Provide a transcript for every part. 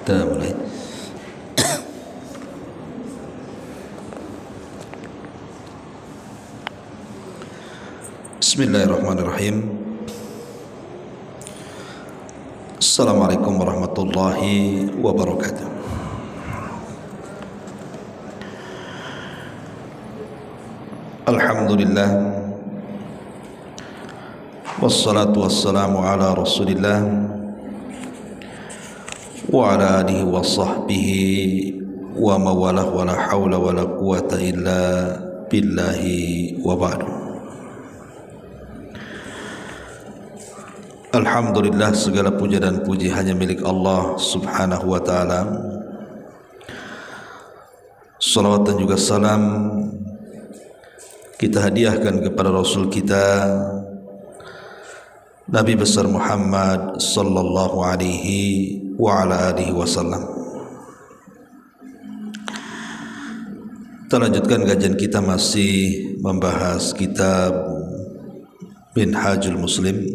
Kita mulai. Bismillahirrahmanirrahim. Assalamualaikum warahmatullahi wabarakatuh. Alhamdulillah, wassalatu wassalamu ala rasulillah wa ala alihi wa sahbihi wa mawalah wa la hawla wa la quwata illa billahi wa ba'du. Alhamdulillah, segala puja dan puji hanya milik Allah subhanahu wa ta'ala. Salawat dan juga salam kita hadiahkan kepada Rasul kita Nabi besar Muhammad sallallahu alaihi wa ala alihi wasallam. Kita lanjutkan kajian kita, masih membahas kitab Minhajul Muslim,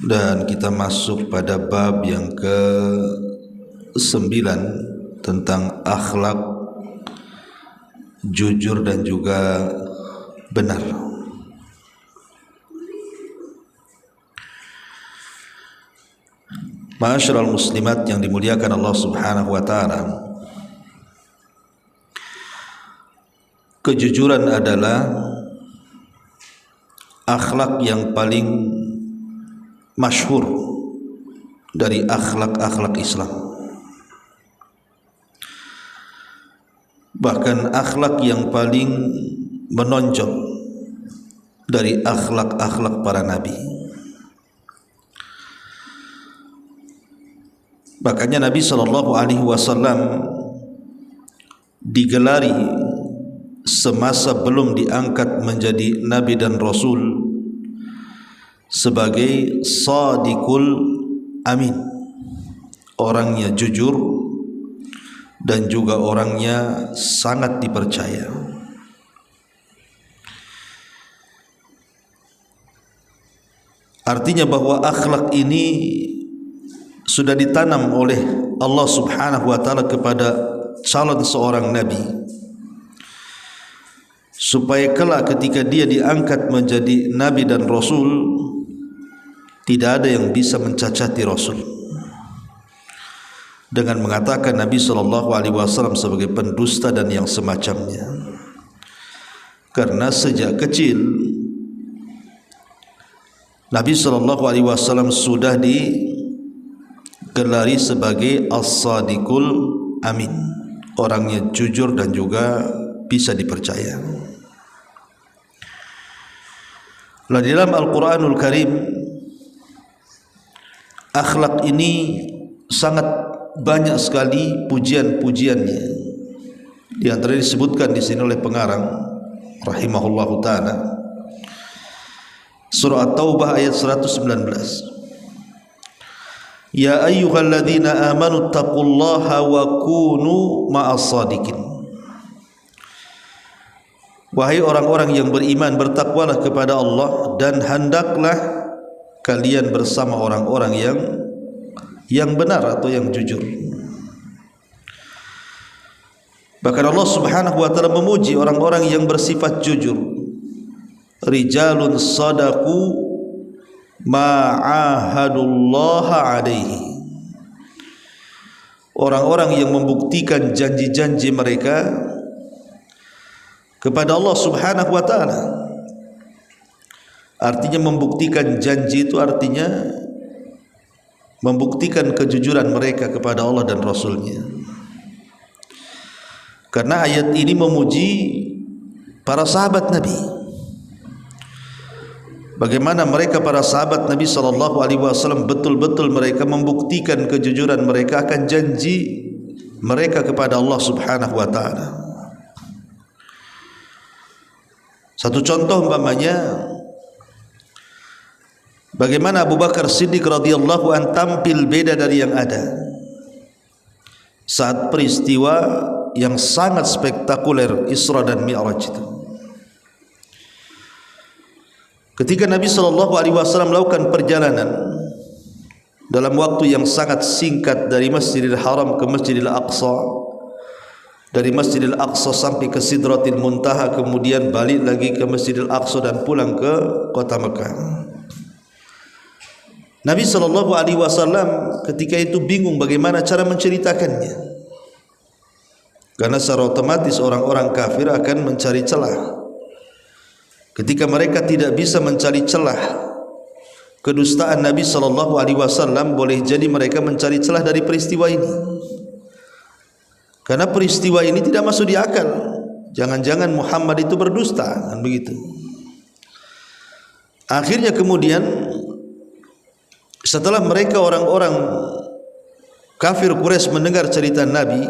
dan kita masuk pada bab yang ke-9 tentang akhlak jujur dan juga benar. Ma'asyiral muslimat yang dimuliakan Allah subhanahu wa ta'ala, kejujuran adalah akhlak yang paling masyhur dari akhlak-akhlak Islam. Bahkan akhlak yang paling menonjol dari akhlak-akhlak para nabi. Makanya Nabi SAW digelari semasa belum diangkat menjadi nabi dan rasul sebagai Shadiqul Amin, orangnya jujur dan juga orangnya sangat dipercaya. Artinya bahwa akhlak ini sudah ditanam oleh Allah subhanahu wa ta'ala kepada calon seorang nabi, supaya kelak ketika dia diangkat menjadi nabi dan rasul, tidak ada yang bisa mencacati rasul dengan mengatakan Nabi SAW sebagai pendusta dan yang semacamnya. Karena sejak kecil Nabi SAW sudah digelari sebagai As-Sadiqul Amin, orangnya jujur dan juga bisa dipercaya. Lalu di dalam Al-Quranul Karim, akhlak ini sangat banyak sekali pujian-pujiannya. Di antara disebutkan di sini oleh pengarang rahimahullahu taala, surah At-Taubah ayat 119. Ya ayyuhalladzina amanu taqullaha wa kunu ma'as sadiqin. Wahai orang-orang yang beriman, bertakwalah kepada Allah dan hendaklah kalian bersama orang-orang yang benar atau yang jujur. Bahkan Allah subhanahu wa ta'ala memuji orang-orang yang bersifat jujur. Rijalun sadaqu ma'ahadullaha alaihi, orang-orang yang membuktikan janji-janji mereka kepada Allah subhanahu wa ta'ala. Artinya membuktikan janji itu artinya membuktikan kejujuran mereka kepada Allah dan Rasulnya. Karena ayat ini memuji para sahabat Nabi, bagaimana mereka para sahabat Nabi SAW betul-betul mereka membuktikan kejujuran mereka akan janji mereka kepada Allah subhanahu wa ta'ala. Satu contoh umpamanya, bagaimana Abu Bakar Siddiq radhiyallahu an tampil beda dari yang ada saat peristiwa yang sangat spektakuler Isra dan Mi'raj itu. Ketika Nabi SAW melakukan perjalanan dalam waktu yang sangat singkat dari Masjidil Haram ke Masjidil Aqsa, dari Masjidil Aqsa sampai ke Sidratil Muntaha, kemudian balik lagi ke Masjidil Aqsa dan pulang ke kota Mekah. Nabi SAW ketika itu bingung bagaimana cara menceritakannya, karena secara otomatis orang-orang kafir akan mencari celah. Ketika mereka tidak bisa mencari celah kedustaan Nabi SAW, boleh jadi mereka mencari celah dari peristiwa ini, karena peristiwa ini tidak masuk di akal. Jangan-jangan Muhammad itu berdusta, kan begitu. Akhirnya kemudian setelah mereka orang-orang kafir Quraisy mendengar cerita Nabi,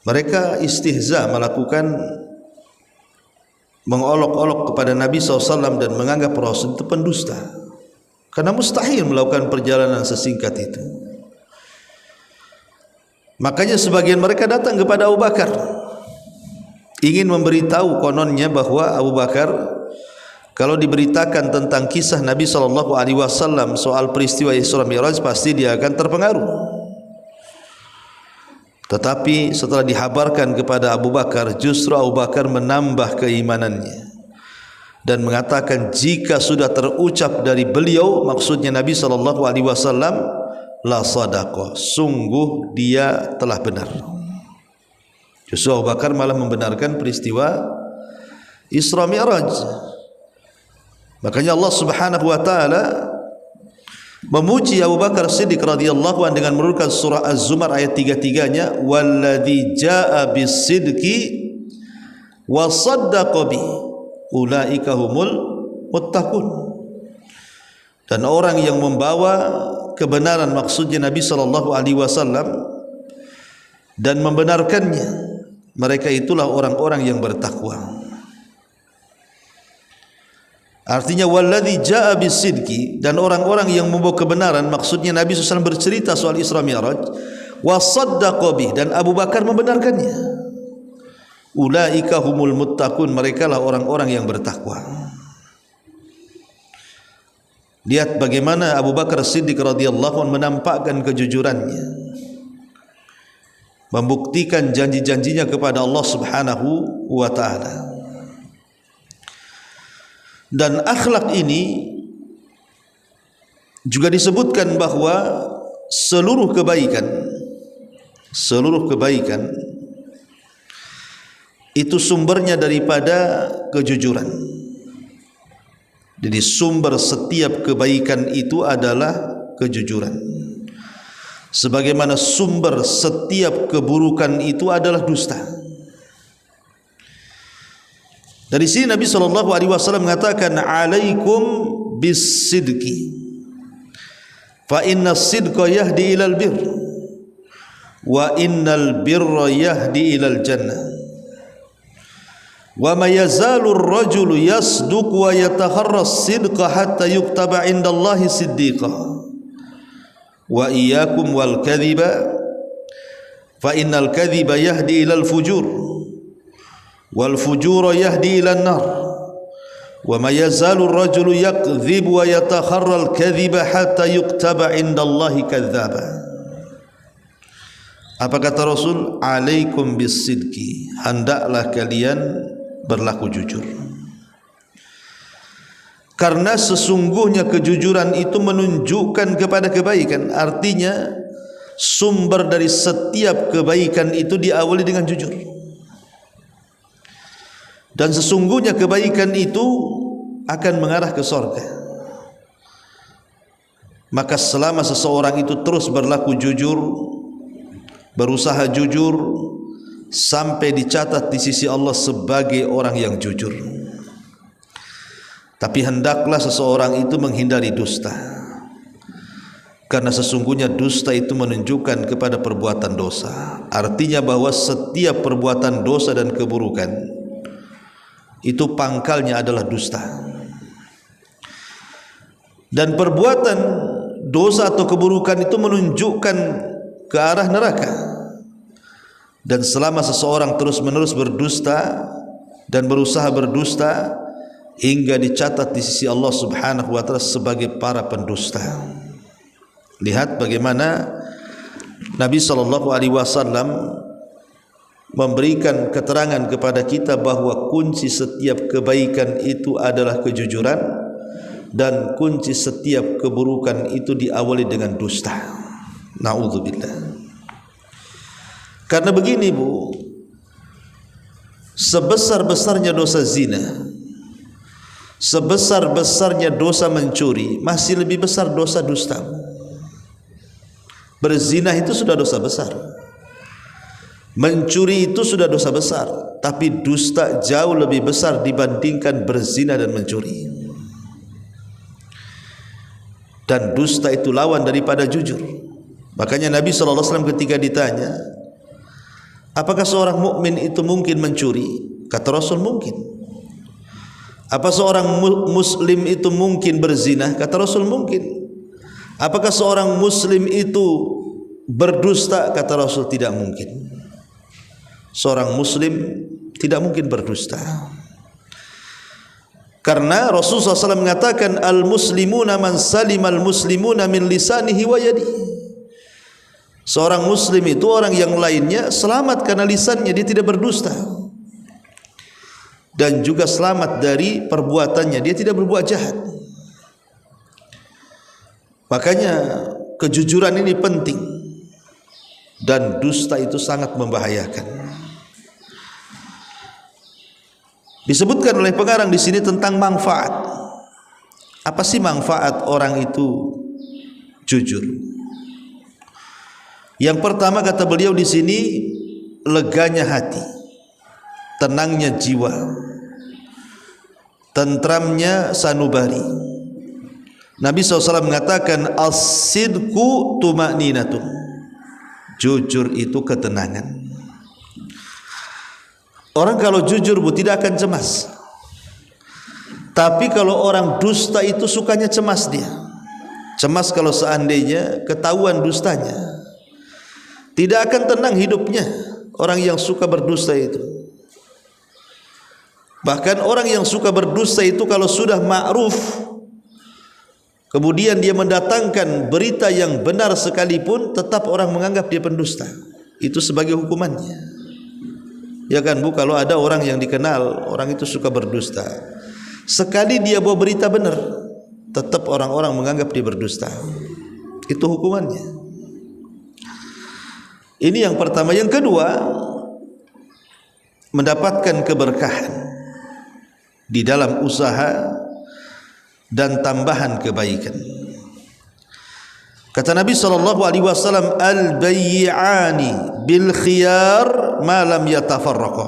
mereka istihza, melakukan mengolok-olok kepada Nabi SAW dan menganggap Rasul itu pendusta, karena mustahil melakukan perjalanan sesingkat itu. Makanya sebagian mereka datang kepada Abu Bakar, ingin memberitahu kononnya bahwa Abu Bakar kalau diberitakan tentang kisah Nabi SAW soal peristiwa Isra Mi'raj, pasti dia akan terpengaruh. Tetapi setelah dihabarkan kepada Abu Bakar, justru Abu Bakar menambah keimanannya dan mengatakan jika sudah terucap dari beliau, maksudnya Nabi SAW, la sadaqah, sungguh dia telah benar. Justru Abu Bakar malah membenarkan peristiwa Isra Mi'raj. Makanya Allah Subhanahu wa taala memuji Abu Bakar Siddiq radhiyallahu anhu dengan menurunkan surah Az-Zumar ayat 3-3-nya, walladzi jaa bis-sidqi wa saddaqa bi ulaika humul muttaqun. Dan orang yang membawa kebenaran, maksudnya Nabi SAW, dan membenarkannya, mereka itulah orang-orang yang bertakwa. Artinya walladzi jaa bis-sidqi, dan orang-orang yang membawa kebenaran, maksudnya Nabi SAW bercerita soal Isra Mi'raj, wa saddaqa bih, dan Abu Bakar membenarkannya. Ulaika humul muttaqun, merekalah orang-orang yang bertakwa. Lihat bagaimana Abu Bakar Siddiq radhiyallahu anhu menampakkan kejujurannya, membuktikan janji-janjinya kepada Allah Subhanahu wa taala. Dan akhlak ini juga disebutkan bahwa seluruh kebaikan itu sumbernya daripada kejujuran. Jadi sumber setiap kebaikan itu adalah kejujuran, sebagaimana sumber setiap keburukan itu adalah dusta. Dari sini Nabi SAW mengatakan, alaikum bis-sidqi fa inna as-sidqa yahdi ilal birr wa innal birra yahdi ilal jannah wa ma yazalu ar-rajulu yasduq wa yataharra as-sidqa hatta yuktaba indallahi siddiqa wa iyyakum wal kadhiba fa innal kadhiba yahdi ilal fujur wal fujura yahdi ilan nar wa ma yazalu ar-rajulu yakdhib wa yatakharra al-kadhiba hatta yuktaba indallahi kadzdzaba. Apa kata Rasul? Alaikum bis-sidqi, hendaklah kalian berlaku jujur, karena sesungguhnya kejujuran itu menunjukkan kepada kebaikan. Artinya sumber dari setiap kebaikan itu diawali dengan jujur. Dan sesungguhnya kebaikan itu akan mengarah ke surga. Maka selama seseorang itu terus berlaku jujur, berusaha jujur, sampai dicatat di sisi Allah sebagai orang yang jujur. Tapi hendaklah seseorang itu menghindari dusta, karena sesungguhnya dusta itu menunjukkan kepada perbuatan dosa. Artinya bahwa setiap perbuatan dosa dan keburukan itu pangkalnya adalah dusta. Dan perbuatan dosa atau keburukan itu menunjukkan ke arah neraka. Dan selama seseorang terus-menerus berdusta dan berusaha berdusta, hingga dicatat di sisi Allah Subhanahu wa taala sebagai para pendusta. Lihat bagaimana Nabi sallallahu alaihi wasallam memberikan keterangan kepada kita bahwa kunci setiap kebaikan itu adalah kejujuran dan kunci setiap keburukan itu diawali dengan dusta. Na'udzubillah. Karena begini Bu, sebesar-besarnya dosa zina, sebesar-besarnya dosa mencuri, masih lebih besar dosa dusta. Berzina itu sudah dosa besar, mencuri itu sudah dosa besar, tapi dusta jauh lebih besar dibandingkan berzina dan mencuri. Dan dusta itu lawan daripada jujur. Makanya Nabi SAW ketika ditanya, apakah seorang mukmin itu mungkin mencuri? Kata Rasul, mungkin. Apa seorang muslim itu mungkin berzina? Kata Rasul, mungkin. Apakah seorang muslim itu berdusta? Kata Rasul, tidak mungkin. Seorang muslim tidak mungkin berdusta. Karena Rasulullah SAW mengatakan, al-muslimuna man salimal muslimuna min lisanihi wa yadihi. Seorang muslim itu orang yang lainnya selamat karena lisannya, dia tidak berdusta, dan juga selamat dari perbuatannya, dia tidak berbuat jahat. Makanya kejujuran ini penting, dan dusta itu sangat membahayakan. Disebutkan oleh pengarang di sini tentang manfaat. Apa sih manfaat orang itu jujur? Yang pertama kata beliau di sini, leganya hati, tenangnya jiwa, tentramnya sanubari. Nabi SAW mengatakan, as-sidqu tuma'ninatun. Jujur itu ketenangan. Orang kalau jujur Bu tidak akan cemas. Tapi kalau orang dusta itu sukanya cemas dia. Cemas kalau seandainya ketahuan dustanya. Tidak akan tenang hidupnya orang yang suka berdusta itu. Bahkan orang yang suka berdusta itu kalau sudah ma'ruf, kemudian dia mendatangkan berita yang benar sekalipun, tetap orang menganggap dia pendusta. Itu sebagai hukumannya. Ya kan Bu, kalau ada orang yang dikenal, orang itu suka berdusta, sekali dia bawa berita benar, tetap orang-orang menganggap dia berdusta. Itu hukumannya. Ini yang pertama. Yang kedua, mendapatkan keberkahan di dalam usaha dan tambahan kebaikan. Kata Nabi SAW, al-bayyi'ani bil khiyar ma lam yatafarraqa,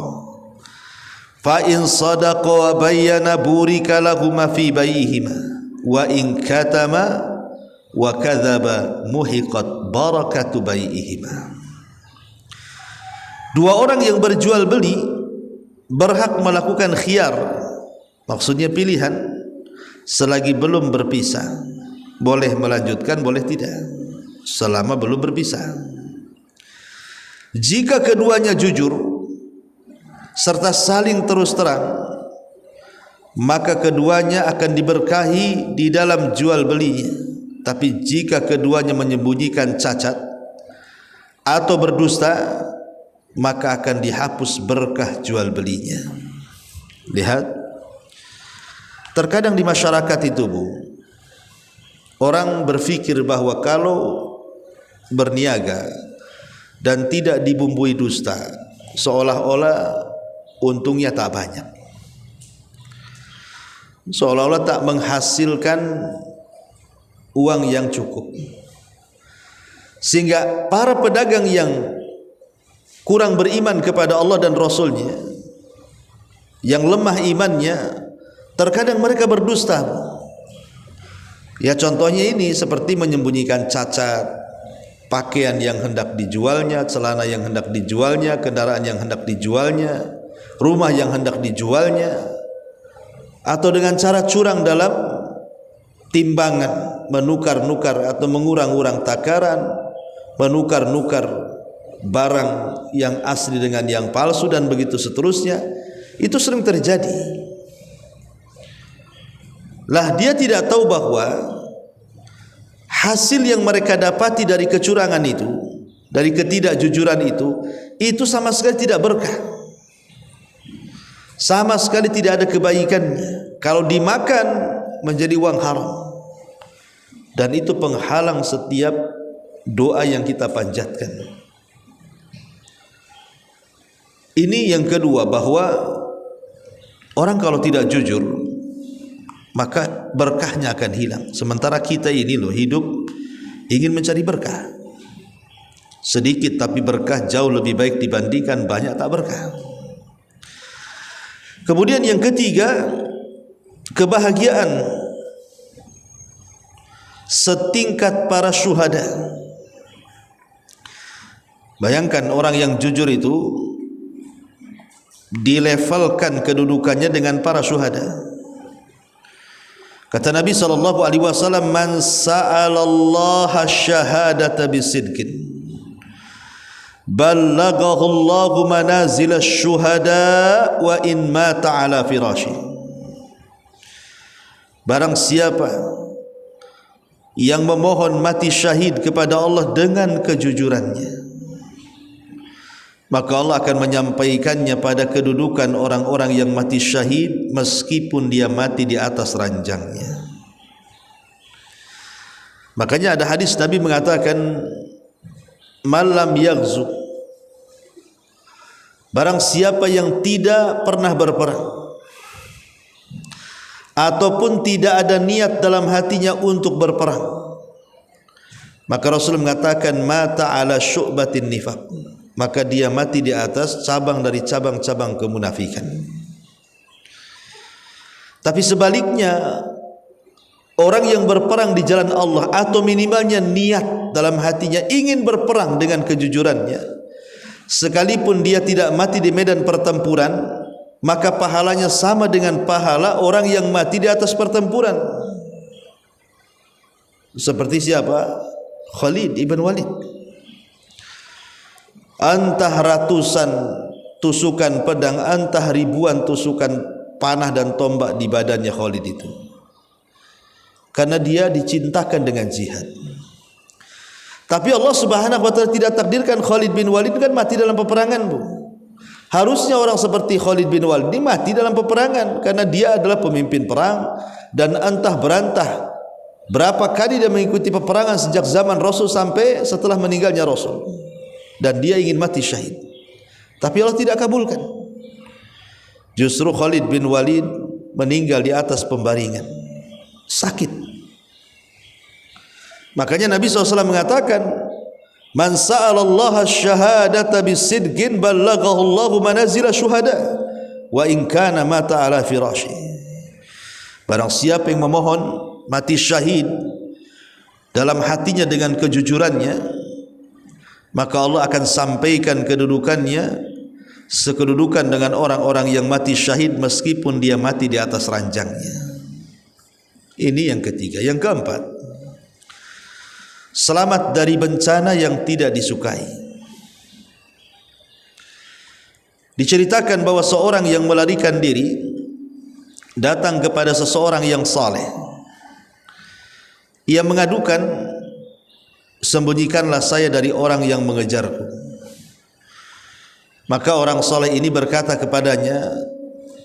fa in sadaqa wa bayyana burika lahuma fi bay'ihima, wa in katama wa kadzaba muhiqat barakatu bay'ihima. Dua orang yang berjual beli berhak melakukan khiyar, maksudnya pilihan, selagi belum berpisah. Boleh melanjutkan, boleh tidak, selama belum berpisah. Jika keduanya jujur serta saling terus terang, maka keduanya akan diberkahi di dalam jual belinya. Tapi jika keduanya menyembunyikan cacat atau berdusta, maka akan dihapus berkah jual belinya. Lihat, terkadang di masyarakat itu Bu, orang berpikir bahwa kalau berniaga dan tidak dibumbui dusta, seolah-olah untungnya tak banyak, seolah-olah tak menghasilkan uang yang cukup. Sehingga para pedagang yang kurang beriman kepada Allah dan Rasulnya, yang lemah imannya, terkadang mereka berdusta. Ya contohnya ini, seperti menyembunyikan cacat, pakaian yang hendak dijualnya, celana yang hendak dijualnya, kendaraan yang hendak dijualnya, rumah yang hendak dijualnya, atau dengan cara curang dalam timbangan, menukar-nukar atau mengurang-urang takaran, menukar-nukar barang yang asli dengan yang palsu, dan begitu seterusnya. Itu sering terjadi. lah dia tidak tahu bahwa hasil yang mereka dapati dari kecurangan itu, dari ketidakjujuran itu sama sekali tidak berkah, sama sekali tidak ada kebaikannya. Kalau dimakan menjadi uang haram, dan itu penghalang setiap doa yang kita panjatkan. Ini yang kedua, bahwa orang kalau tidak jujur maka berkahnya akan hilang. Sementara kita ini loh hidup ingin mencari berkah. Sedikit tapi berkah jauh lebih baik dibandingkan banyak tak berkah. Kemudian yang ketiga, kebahagiaan setingkat para syuhada. Bayangkan orang yang jujur itu dilevelkan kedudukannya dengan para syuhada. Kata Nabi SAW, man sa'alallaha syahadata bisidqin ballaghahu Allahu manazil asy-syuhada wa in mata ala firashi. Barang siapa yang memohon mati syahid kepada Allah dengan kejujurannya, maka Allah akan menyampaikannya pada kedudukan orang-orang yang mati syahid meskipun dia mati di atas ranjangnya. Makanya ada hadis Nabi mengatakan, malam yaghzu, barang siapa yang tidak pernah berperang ataupun tidak ada niat dalam hatinya untuk berperang, maka Rasul mengatakan mata ala syu'batin nifaq, maka dia mati di atas cabang dari cabang-cabang kemunafikan. Tapi sebaliknya, orang yang berperang di jalan Allah atau minimalnya niat dalam hatinya ingin berperang dengan kejujurannya, sekalipun dia tidak mati di medan pertempuran, maka pahalanya sama dengan pahala orang yang mati di atas pertempuran. Seperti siapa? Khalid ibn Walid. Antah ratusan tusukan pedang, antah ribuan tusukan panah dan tombak di badannya Khalid itu, karena dia dicintakan dengan jihad. Tapi Allah Subhanahu wa taala tidak takdirkan Khalid bin Walid kan mati dalam peperangan, Bu. Harusnya orang seperti Khalid bin Walid mati dalam peperangan, karena dia adalah pemimpin perang, dan entah berantah berapa kali dia mengikuti peperangan sejak zaman Rasul sampai setelah meninggalnya Rasul, dan dia ingin mati syahid. Tapi Allah tidak kabulkan. Justru Khalid bin Walid meninggal di atas pembaringan, sakit. Makanya Nabi SAW mengatakan, man sa'alallaha syahadata bisidqin ballaghahu Allahu manazil syuhada wa in kana mata ala firashi. Barang siapa yang memohon mati syahid dalam hatinya dengan kejujurannya, maka Allah akan sampaikan kedudukannya sekedudukan dengan orang-orang yang mati syahid meskipun dia mati di atas ranjangnya. Ini yang ketiga. Yang keempat, selamat dari bencana yang tidak disukai. Diceritakan bahwa seorang yang melarikan diri datang kepada seseorang yang saleh. Ia mengadukan, sembunyikanlah saya dari orang yang mengejarku. Maka orang saleh ini berkata kepadanya,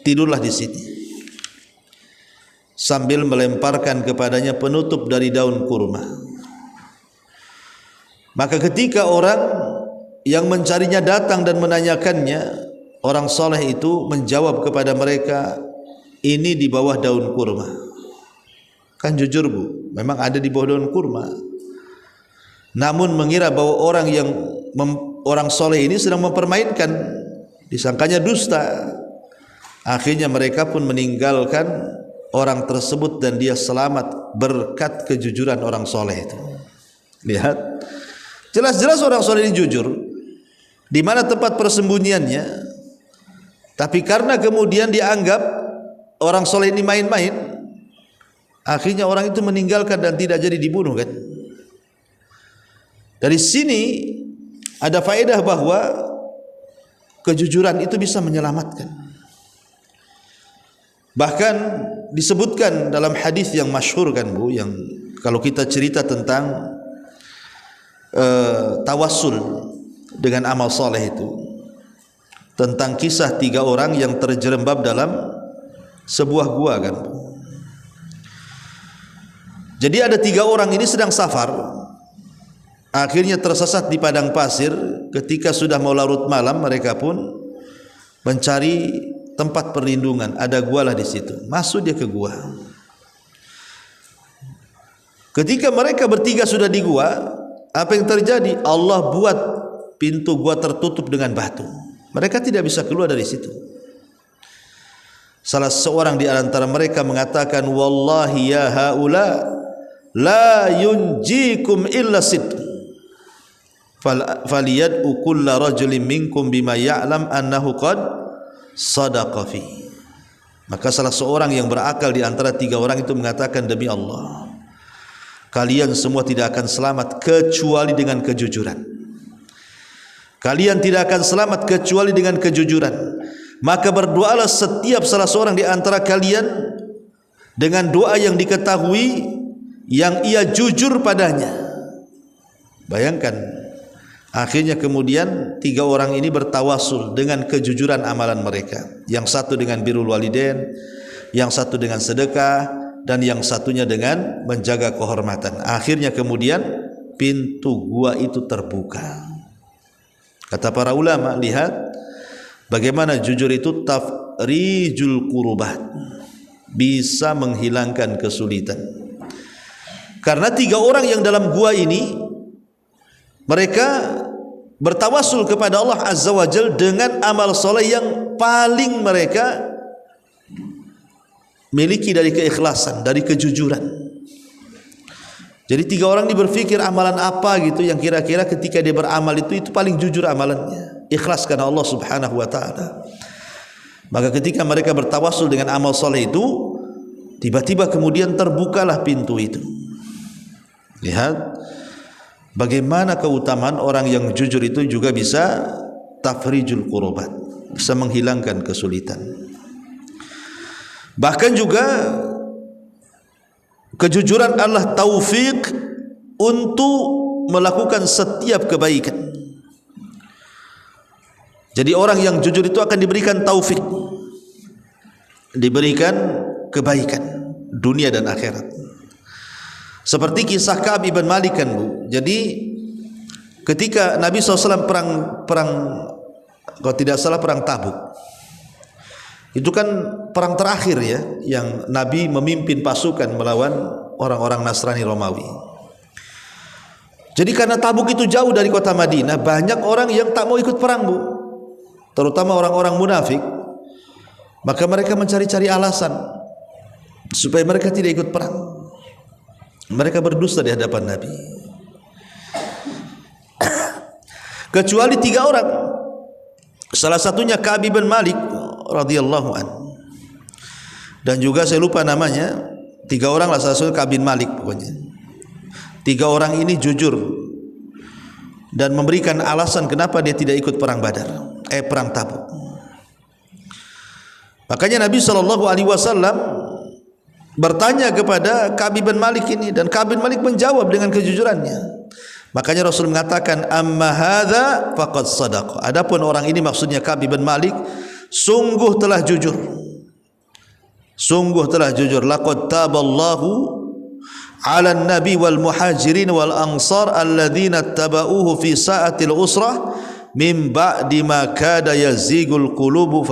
tidurlah di sini, sambil melemparkan kepadanya penutup dari daun kurma. Maka ketika orang yang mencarinya datang dan menanyakannya, orang saleh itu menjawab kepada mereka, ini di bawah daun kurma. Kan jujur, Bu, memang ada di bawah daun kurma. Namun mengira bahwa orang soleh ini sedang mempermainkan, disangkanya dusta. Akhirnya mereka pun meninggalkan orang tersebut dan dia selamat berkat kejujuran orang soleh itu. Lihat, jelas-jelas orang soleh ini jujur di mana tempat persembunyiannya, tapi karena kemudian dianggap orang soleh ini main-main, akhirnya orang itu meninggalkan dan tidak jadi dibunuh, kan? Dari sini ada faedah bahwa kejujuran itu bisa menyelamatkan. Bahkan disebutkan dalam hadis yang masyhur kan Bu, yang kalau kita cerita tentang tawassul dengan amal soleh itu, tentang kisah 3 orang yang terjerembab dalam sebuah gua kan. Jadi ada 3 orang ini sedang safar, akhirnya tersesat di padang pasir. Ketika sudah mau larut malam, mereka pun mencari tempat perlindungan. Ada gua lah di situ. Masuk dia ke gua. Ketika mereka bertiga sudah di gua, apa yang terjadi? Allah buat pintu gua tertutup dengan batu. Mereka tidak bisa keluar dari situ. Salah seorang di antara mereka mengatakan, "Wallahi ya haula la yunjikum illa sidq. Faliyad'u kulla rajulin minkum bima ya'lam annahu qad sadaqa fi." Maka salah seorang yang berakal di antara 3 orang itu mengatakan, "Demi Allah, kalian semua tidak akan selamat kecuali dengan kejujuran. Kalian tidak akan selamat kecuali dengan kejujuran. Maka berdoalah setiap salah seorang di antara kalian dengan doa yang diketahui yang ia jujur padanya." Bayangkan, akhirnya kemudian 3 orang ini bertawasul dengan kejujuran amalan mereka. Yang satu dengan birrul walidain, yang satu dengan sedekah, dan yang satunya dengan menjaga kehormatan. Akhirnya kemudian pintu gua itu terbuka. Kata para ulama, lihat bagaimana jujur itu tafrijul kurubat, bisa menghilangkan kesulitan. Karena 3 orang yang dalam gua ini, mereka bertawasul kepada Allah Azza wa Jalla dengan amal soleh yang paling mereka miliki dari keikhlasan, dari kejujuran. Jadi 3 orang ini berfikir amalan apa gitu yang kira-kira ketika dia beramal itu paling jujur amalannya, ikhlas karena Allah Subhanahu wa taala. Maka ketika mereka bertawasul dengan amal soleh itu, tiba-tiba kemudian terbukalah pintu itu. Lihat bagaimana keutamaan orang yang jujur itu juga bisa tafrijul kurubat, bisa menghilangkan kesulitan. Bahkan juga kejujuran adalah taufik untuk melakukan setiap kebaikan. Jadi orang yang jujur itu akan diberikan taufik, diberikan kebaikan dunia dan akhirat. Seperti kisah Ka'ab ibn Malik kan Bu. Jadi ketika Nabi SAW perang kalau tidak salah perang Tabuk, itu kan perang terakhir ya, yang Nabi memimpin pasukan melawan orang-orang Nasrani Romawi. Jadi karena Tabuk itu jauh dari kota Madinah, banyak orang yang tak mau ikut perang Bu, terutama orang-orang munafik. Maka mereka mencari-cari alasan supaya mereka tidak ikut perang. Mereka berdusta di hadapan Nabi. Kecuali 3 orang. Salah satunya Ka'ab bin Malik radhiyallahu anhu. Dan juga saya lupa namanya. 3 orang lah, salah satunya Ka'ab bin Malik pokoknya. 3 orang ini jujur dan memberikan alasan kenapa dia tidak ikut perang Badar, perang Tabuk. Makanya Nabi SAW bertanya kepada Ka'ab bin Malik ini, dan Ka'ab bin Malik menjawab dengan kejujurannya. Makanya Rasul mengatakan, "Amma hadza faqad shadaqa." Adapun orang ini, maksudnya Ka'ab bin Malik, sungguh telah jujur. Sungguh telah jujur. Laqad taballahu 'alan nabi wal muhajirin wal ansar alladzina tabauhu fi sa'atil usrah min ba'di ma kada yazigul qulubu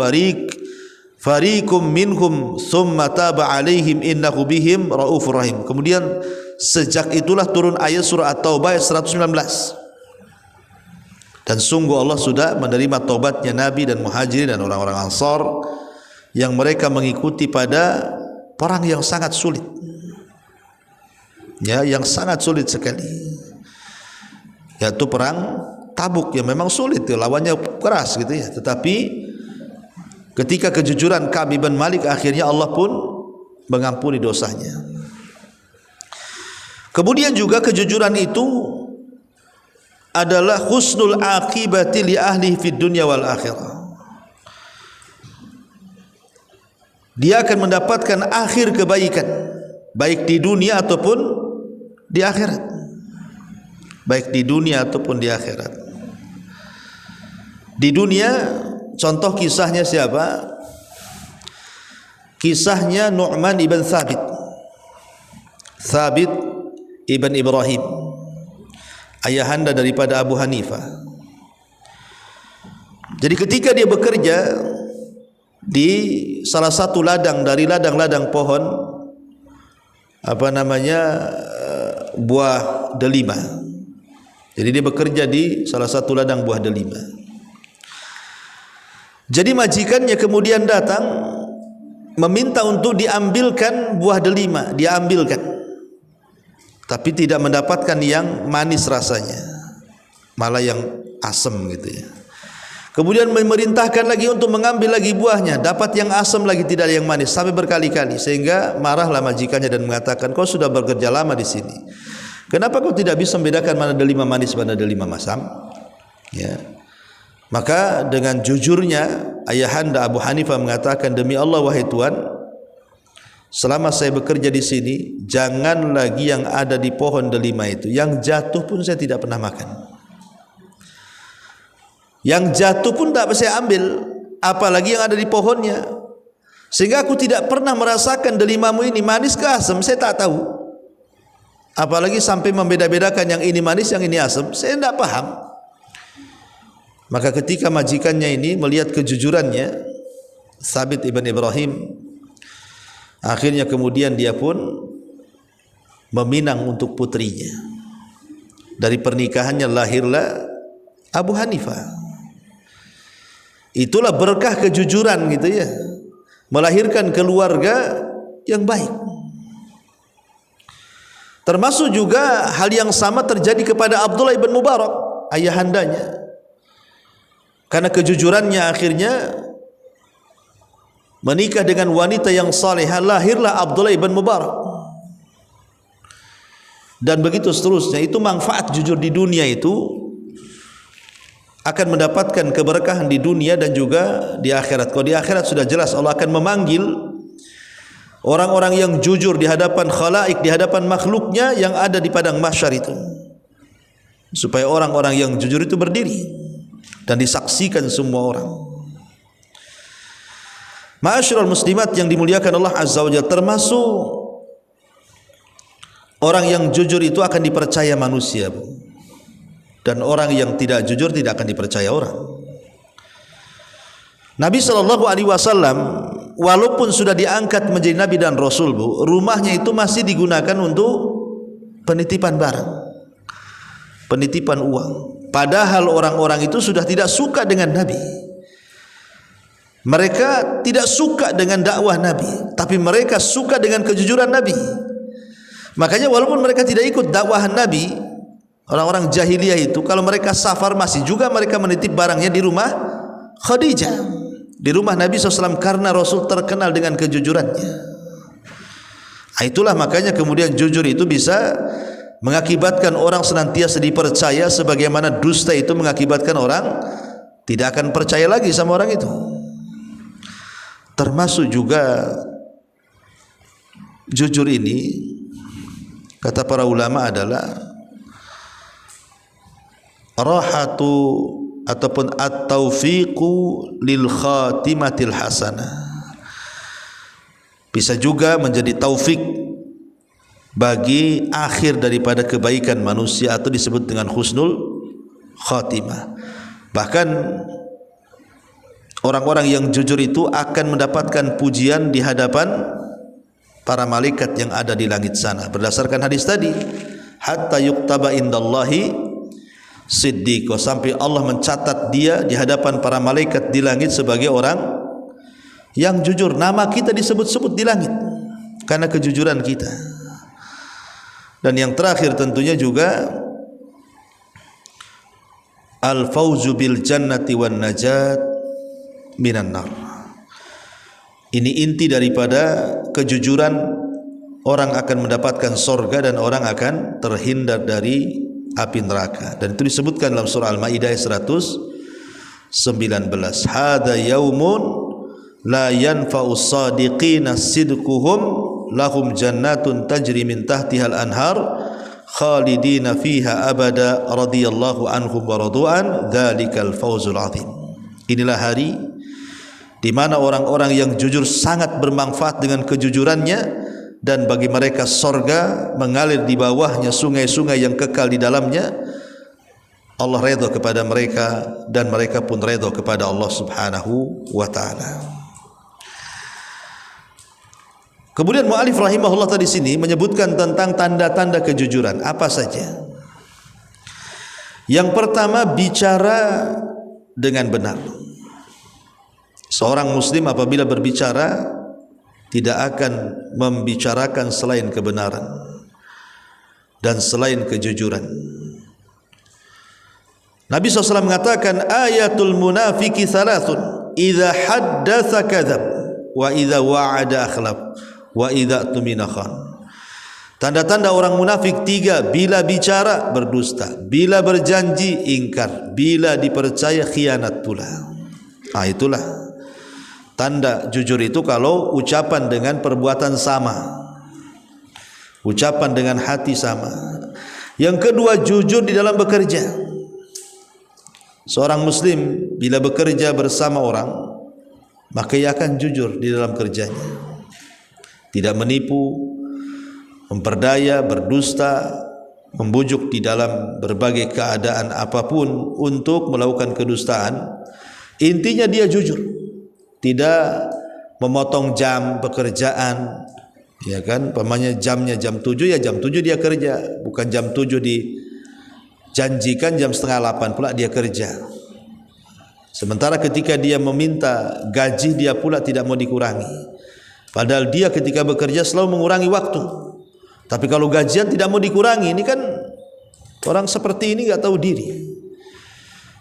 fariqum minhum thumma taba alaihim innahu bihim raufur rahim. Kemudian sejak itulah turun ayat surah At-Taubah ayat 119. Dan sungguh Allah sudah menerima taubatnya Nabi dan Muhajirin dan orang-orang Ansar yang mereka mengikuti pada perang yang sangat sulit. Ya, yang sangat sulit sekali. Yaitu perang Tabuk yang memang sulit, ya, lawannya keras gitu ya. Tetapi ketika kejujuran Ka'ab bin Malik, akhirnya Allah pun mengampuni dosanya. Kemudian juga kejujuran itu adalah husnul aqibati li ahli fid dunya wal akhirah. dia akan mendapatkan akhir kebaikan, baik di dunia ataupun di akhirat. Baik di dunia ataupun di akhirat. Di dunia, contoh kisahnya siapa? Kisahnya Nu'man ibn Thabit. Thabit ibn Ibrahim, ayahanda daripada Abu Hanifah. Jadi ketika dia bekerja di salah satu ladang dari ladang-ladang pohon, buah delima. Jadi dia bekerja di salah satu ladang buah delima. Jadi majikannya kemudian datang meminta untuk diambilkan buah delima, dia ambilkan, tapi tidak mendapatkan yang manis rasanya, malah yang asam gitu ya. Kemudian memerintahkan lagi untuk mengambil lagi buahnya, dapat yang asam lagi, tidak ada yang manis, sampai berkali-kali, sehingga marahlah majikannya dan mengatakan, kau sudah bekerja lama di sini, kenapa kau tidak bisa membedakan mana delima manis mana delima masam? Ya. Maka dengan jujurnya ayahanda Abu Hanifah mengatakan, demi Allah wahai Tuan, selama saya bekerja di sini, jangan lagi yang ada di pohon delima itu, yang jatuh pun saya tidak pernah makan. Yang jatuh pun tak bisa saya ambil, apalagi yang ada di pohonnya. Sehingga aku tidak pernah merasakan delimamu ini manis ke asam, saya tak tahu. Apalagi sampai membeda-bedakan yang ini manis, yang ini asam, saya tidak paham. Maka ketika majikannya ini melihat kejujurannya, Thabit ibn Ibrahim, akhirnya kemudian dia pun meminang untuk putrinya. Dari pernikahannya lahirlah Abu Hanifah. Itulah berkah kejujuran gitu ya, melahirkan keluarga yang baik. Termasuk juga hal yang sama terjadi kepada Abdullah ibn Mubarak, ayahandanya. Karena kejujurannya akhirnya menikah dengan wanita yang salehah, lahirlah Abdullah ibn Mubarak. Dan begitu seterusnya. Itu manfaat jujur di dunia itu akan mendapatkan keberkahan di dunia dan juga di akhirat. Kalau di akhirat sudah jelas Allah akan memanggil orang-orang yang jujur di hadapan khalaik, di hadapan makhluknya yang ada di padang mahsyar itu, supaya orang-orang yang jujur itu berdiri dan disaksikan semua orang. Ma'asyiral muslimat yang dimuliakan Allah Azza wa Jalla, termasuk orang yang jujur itu akan dipercaya manusia, dan orang yang tidak jujur tidak akan dipercaya orang. Nabi SAW walaupun sudah diangkat menjadi Nabi dan Rasul, rumahnya itu masih digunakan untuk penitipan barang, penitipan uang. Padahal orang-orang itu sudah tidak suka dengan Nabi. Mereka tidak suka dengan dakwah Nabi, tapi mereka suka dengan kejujuran Nabi. Makanya walaupun mereka tidak ikut dakwahan Nabi, orang-orang jahiliyah itu kalau mereka safar masih juga mereka menitip barangnya di rumah Khadijah, di rumah Nabi SAW, karena Rasul terkenal dengan kejujurannya. Itulah makanya kemudian jujur itu bisa mengakibatkan orang senantiasa dipercaya, sebagaimana dusta itu mengakibatkan orang tidak akan percaya lagi sama orang itu. Termasuk juga jujur ini, kata para ulama, adalah rahatu ataupun at-taufiqu lil khatimatil hasanah. Bisa juga menjadi taufik bagi akhir daripada kebaikan manusia, atau disebut dengan husnul khatimah. Bahkan orang-orang yang jujur itu akan mendapatkan pujian di hadapan para malaikat yang ada di langit sana, berdasarkan hadis tadi, hatta yuktaba indallahi siddiq, sampai Allah mencatat dia di hadapan para malaikat di langit sebagai orang yang jujur. Nama kita disebut-sebut di langit karena kejujuran kita. Dan yang terakhir tentunya juga al-fauzu bil jannati wan najat minan nar. Ini inti daripada kejujuran, orang akan mendapatkan sorga dan orang akan terhindar dari api neraka. Dan itu disebutkan dalam surah Al-Maidah 119. Hada yaumun la yanfa'us sadiqina sidquhum lahum jannatun tajri min tahtihal anhar khalidina fiha abada radhiyallahu anhum wa radu'an dzalikal fawzul azim. Inilah hari di mana orang-orang yang jujur sangat bermanfaat dengan kejujurannya, dan bagi mereka sorga mengalir di bawahnya sungai-sungai yang kekal di dalamnya. Allah redha kepada mereka dan mereka pun redha kepada Allah Subhanahu wa taala. Kemudian mu'alif rahimahullah tadi sini menyebutkan tentang tanda-tanda kejujuran. Apa saja? Yang pertama, bicara dengan benar. Seorang muslim apabila berbicara tidak akan membicarakan selain kebenaran dan selain kejujuran. Nabi SAW mengatakan, ayatul munafiki thalathun, idza haddatsa kadzab wa idza wa'ada akhlaf wa idza tumina khan. Tanda-tanda orang munafik tiga: bila bicara berdusta, bila berjanji ingkar, bila dipercaya khianat pula. Itulah tanda jujur itu, kalau ucapan dengan perbuatan sama, ucapan dengan hati sama. Yang kedua, jujur di dalam bekerja. Seorang muslim bila bekerja bersama orang, maka ia akan jujur di dalam kerjanya, tidak menipu, memperdaya, berdusta, membujuk di dalam berbagai keadaan apapun untuk melakukan kedustaan. Intinya dia jujur, tidak memotong jam pekerjaan, ya kan? Pamannya jamnya jam 7, ya jam 7 dia kerja, bukan jam 7 dijanjikan jam setengah 8 pula dia kerja. Sementara ketika dia meminta gaji, dia pula tidak mau dikurangi, padahal dia ketika bekerja selalu mengurangi waktu. Tapi kalau gajian tidak mau dikurangi, ini kan orang seperti ini nggak tahu diri.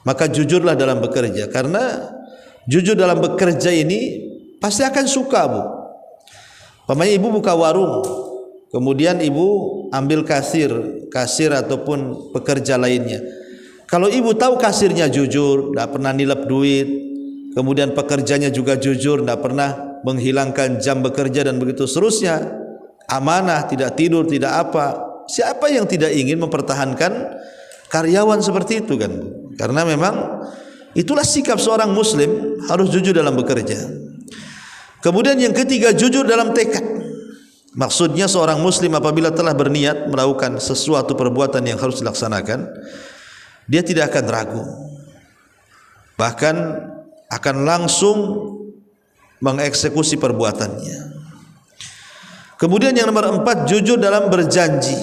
Maka jujurlah dalam bekerja, karena jujur dalam bekerja ini pasti akan suka, Bu. Pamannya ibu buka warung, kemudian ibu ambil kasir ataupun pekerja lainnya. Kalau ibu tahu kasirnya jujur, tidak pernah nilep duit, kemudian pekerjanya juga jujur, tidak pernah menghilangkan jam bekerja dan begitu seterusnya, amanah, tidak tidur, tidak apa, siapa yang tidak ingin mempertahankan karyawan seperti itu kan? Karena memang itulah sikap seorang muslim, harus jujur dalam bekerja. Kemudian yang ketiga, jujur dalam tekad. Maksudnya seorang muslim apabila telah berniat melakukan sesuatu perbuatan yang harus dilaksanakan, dia tidak akan ragu, bahkan akan langsung mengeksekusi perbuatannya. Kemudian yang nomor 4, jujur dalam berjanji.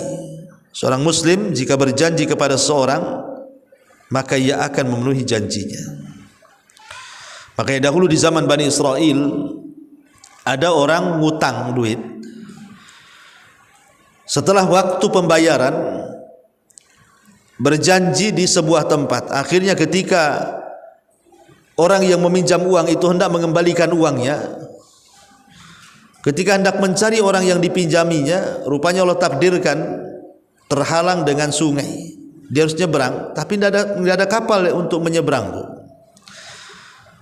Seorang muslim jika berjanji kepada seorang, maka ia akan memenuhi janjinya. Makanya dahulu di zaman Bani Israel ada orang ngutang duit. Setelah waktu pembayaran, berjanji di sebuah tempat. Akhirnya ketika orang yang meminjam uang itu hendak mengembalikan uangnya, ketika hendak mencari orang yang dipinjaminya, rupanya Allah takdirkan terhalang dengan sungai. Dia harus nyebrang, tapi tidak ada kapal untuk menyeberang.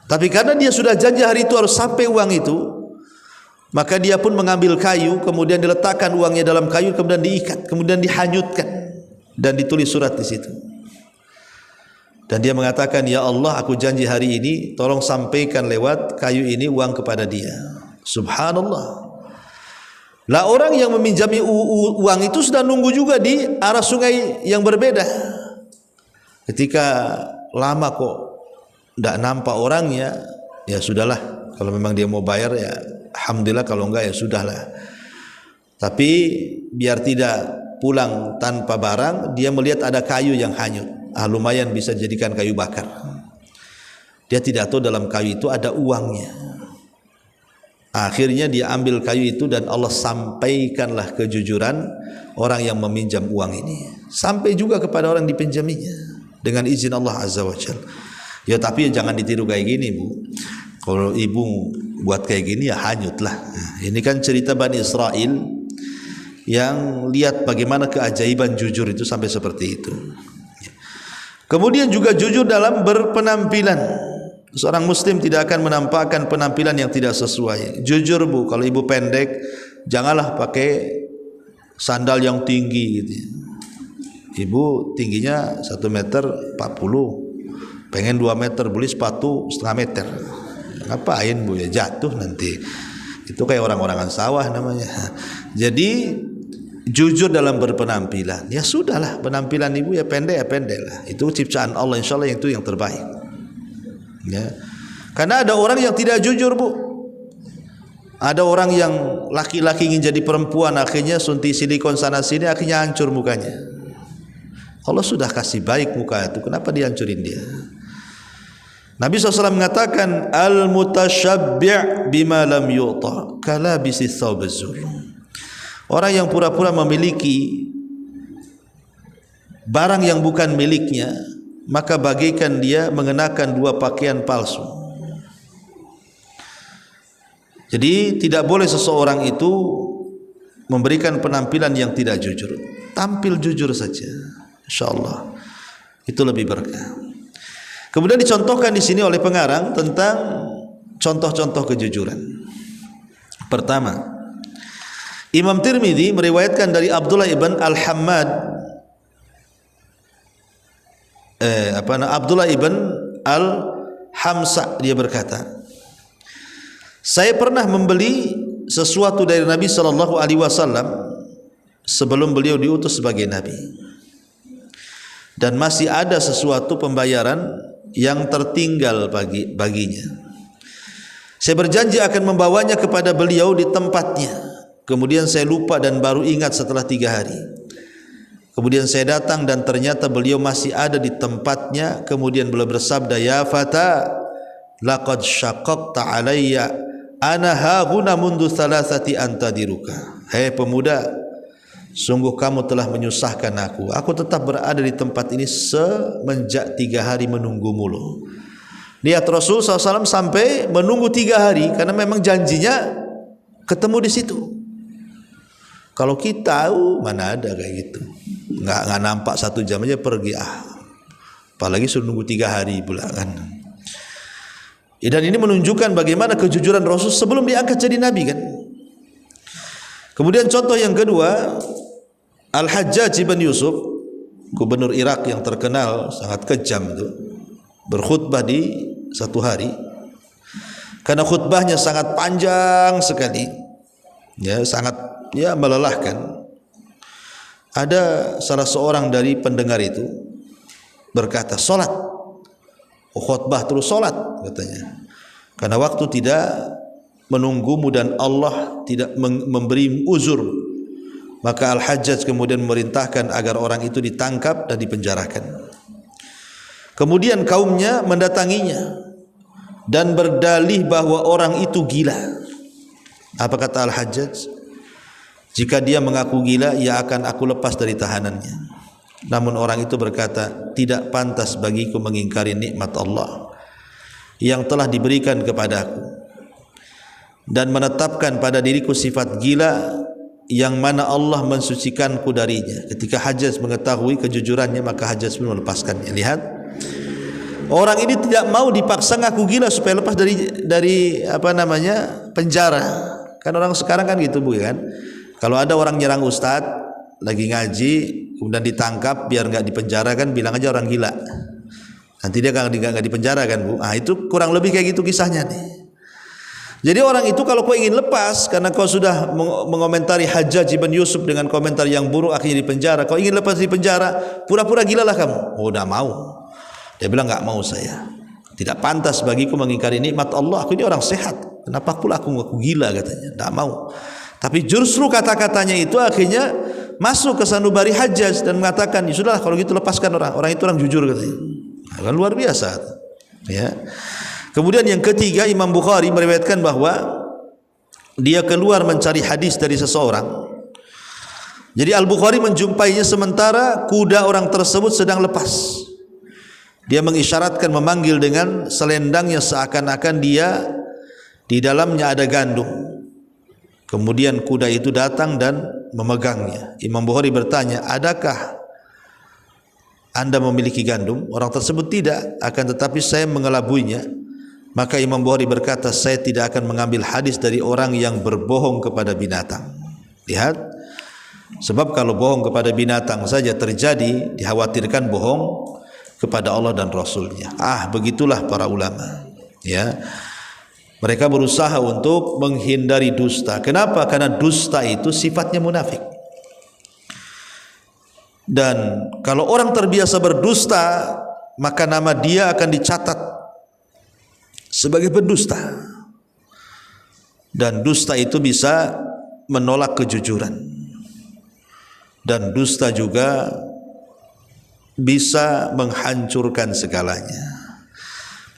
Tapi karena dia sudah janji hari itu harus sampai uang itu, maka dia pun mengambil kayu, kemudian diletakkan uangnya dalam kayu, kemudian diikat, kemudian dihanyutkan, dan ditulis surat di situ. Dan dia mengatakan, ya Allah, aku janji hari ini tolong sampaikan lewat kayu ini uang kepada dia. Subhanallah. Lah orang yang meminjami uang itu sudah nunggu juga di arah sungai yang berbeda. Ketika lama kok tidak nampak orangnya, ya sudahlah, kalau memang dia mau bayar ya alhamdulillah, kalau enggak ya sudahlah. Tapi biar tidak pulang tanpa barang, dia melihat ada kayu yang hanyut. Lumayan bisa jadikan kayu bakar. Dia tidak tahu dalam kayu itu ada uangnya. Akhirnya dia ambil kayu itu dan Allah sampaikanlah kejujuran orang yang meminjam uang ini. Sampai juga kepada orang dipinjaminya dengan izin Allah Azza wa Jalla. Ya tapi jangan ditiru kayak gini, Bu. Kalau ibu buat kayak gini ya hanyutlah. Nah, ini kan cerita Bani Israel yang lihat bagaimana keajaiban jujur itu sampai seperti itu. Kemudian juga jujur dalam berpenampilan. Seorang muslim tidak akan menampakkan penampilan yang tidak sesuai. Jujur Bu, kalau ibu pendek, janganlah pakai sandal yang tinggi gitu. Ibu tingginya 1,40 meter, pengen 2 meter, beli sepatu setengah meter. Ngapain Bu, ya jatuh nanti. Itu kayak orang-orangan sawah namanya. Jadi jujur dalam berpenampilan. Ya sudahlah, penampilan ibu ya pendek lah. Itu ciptaan Allah, insyaallah itu yang terbaik. Ya. Karena ada orang yang tidak jujur Bu. Ada orang yang laki-laki ingin jadi perempuan, akhirnya suntik silikon sana sini, akhirnya hancur mukanya. Allah sudah kasih baik muka itu, kenapa dihancurin dia? Nabi SAW mengatakan, al-mutasyabbi' bima lam yu'ta kalabisi thawbazur. Orang yang pura-pura memiliki barang yang bukan miliknya, maka bagaikan dia mengenakan 2 pakaian palsu. Jadi tidak boleh seseorang itu memberikan penampilan yang tidak jujur. Tampil jujur saja, insyaallah itu lebih berkah. Kemudian dicontohkan di sini oleh pengarang tentang contoh-contoh kejujuran. Pertama, Imam Tirmidzi meriwayatkan dari Abdullah ibn Al-Hammad, Abdullah ibn Al-Hamsa, dia berkata, saya pernah membeli sesuatu dari Nabi SAW sebelum beliau diutus sebagai Nabi, dan masih ada sesuatu pembayaran yang tertinggal baginya. Saya berjanji akan membawanya kepada beliau di tempatnya. Kemudian saya lupa dan baru ingat setelah 3 hari. Kemudian saya datang dan ternyata beliau masih ada di tempatnya. Kemudian beliau bersabda, ya fata, laqad syaqaqta alayya, ana hahuna mundu thalathati antadiruka. Hei pemuda, sungguh kamu telah menyusahkan aku. Aku tetap berada di tempat ini semenjak 3 hari menunggumu loh. Lihat Rasul SAW sampai menunggu 3 hari karena memang janjinya ketemu di situ. Kalau kita mana ada kayak gitu, nggak nampak 1 jam aja pergi, apalagi suruh nunggu 3 hari pula kan. Dan ini menunjukkan bagaimana kejujuran Rasul sebelum diangkat jadi Nabi kan. Kemudian contoh yang kedua, Al-Hajjaj bin Yusuf, gubernur Irak yang terkenal sangat kejam itu, berkhutbah di satu hari. Karena khutbahnya sangat panjang sekali, ya sangat melelahkan. Ada salah seorang dari pendengar itu berkata, solat, khutbah terus solat katanya, karena waktu tidak menunggumu dan Allah tidak memberi uzur. Maka Al-Hajjaj kemudian memerintahkan agar orang itu ditangkap dan dipenjarakan. Kemudian kaumnya mendatanginya dan berdalih bahwa orang itu gila. Apa kata Al-Hajjaj? Jika dia mengaku gila, ia akan aku lepas dari tahanannya. Namun orang itu berkata, tidak pantas bagiku mengingkari nikmat Allah yang telah diberikan kepadaku dan menetapkan pada diriku sifat gila yang mana Allah mensucikanku darinya. Ketika Hajjaj mengetahui kejujurannya, maka Hajjaj pun melepaskannya. Lihat, orang ini tidak mau dipaksa ngaku gila supaya lepas dari penjara. Kan orang sekarang kan gitu Bu kan. Kalau ada orang nyerang ustadz lagi ngaji kemudian ditangkap, biar nggak dipenjara kan bilang aja orang gila. Nanti dia nggak dipenjara kan Bu. Itu kurang lebih kayak gitu kisahnya nih. Jadi orang itu kalau kau ingin lepas karena kau sudah mengomentari Hajjaj bin Yusuf dengan komentar yang buruk, akhirnya dipenjara. Kau ingin lepas di penjara, pura-pura gila lah kamu. Oh, udah mau. Dia bilang nggak mau saya. Tidak pantas bagiku mengingkari nikmat Allah. Aku ini orang sehat. Kenapa pula aku gila katanya? Tidak mau. Tapi justru kata-katanya itu akhirnya masuk ke sanubari Hajjaj dan mengatakan, ya sudahlah kalau gitu lepaskan orang. Orang itu orang jujur katanya. Kan luar biasa. Ya. Kemudian yang ketiga, Imam Bukhari meriwayatkan bahwa dia keluar mencari hadis dari seseorang. Jadi Al-Bukhari menjumpainya sementara kuda orang tersebut sedang lepas. Dia mengisyaratkan, memanggil dengan selendangnya seakan-akan dia di dalamnya ada gandum. Kemudian kuda itu datang dan memegangnya. Imam Bukhari bertanya, adakah Anda memiliki gandum? Orang tersebut tidak, akan tetapi saya mengelabuinya Maka Imam Bukhari berkata, saya tidak akan mengambil hadis dari orang yang berbohong kepada binatang. Lihat, sebab kalau bohong kepada binatang saja terjadi, dikhawatirkan bohong kepada Allah dan Rasulnya. Begitulah para ulama. Ya, mereka berusaha untuk menghindari dusta. Kenapa? Karena dusta itu sifatnya munafik. Dan kalau orang terbiasa berdusta, maka nama dia akan dicatat sebagai pendusta. Dan dusta itu bisa menolak kejujuran. Dan dusta juga bisa menghancurkan segalanya.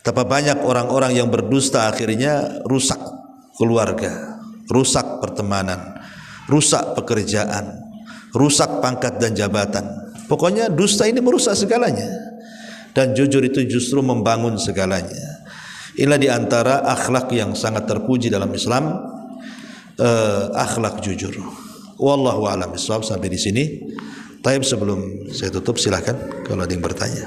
Betapa banyak orang-orang yang berdusta akhirnya rusak keluarga, rusak pertemanan, rusak pekerjaan, rusak pangkat dan jabatan. Pokoknya dusta ini merusak segalanya. Dan jujur itu justru membangun segalanya. Inilah di antara akhlak yang sangat terpuji dalam Islam, akhlak jujur. Wallahu a'lam bishawab. Sampai di sini. Taib, sebelum saya tutup silahkan kalau ada yang bertanya.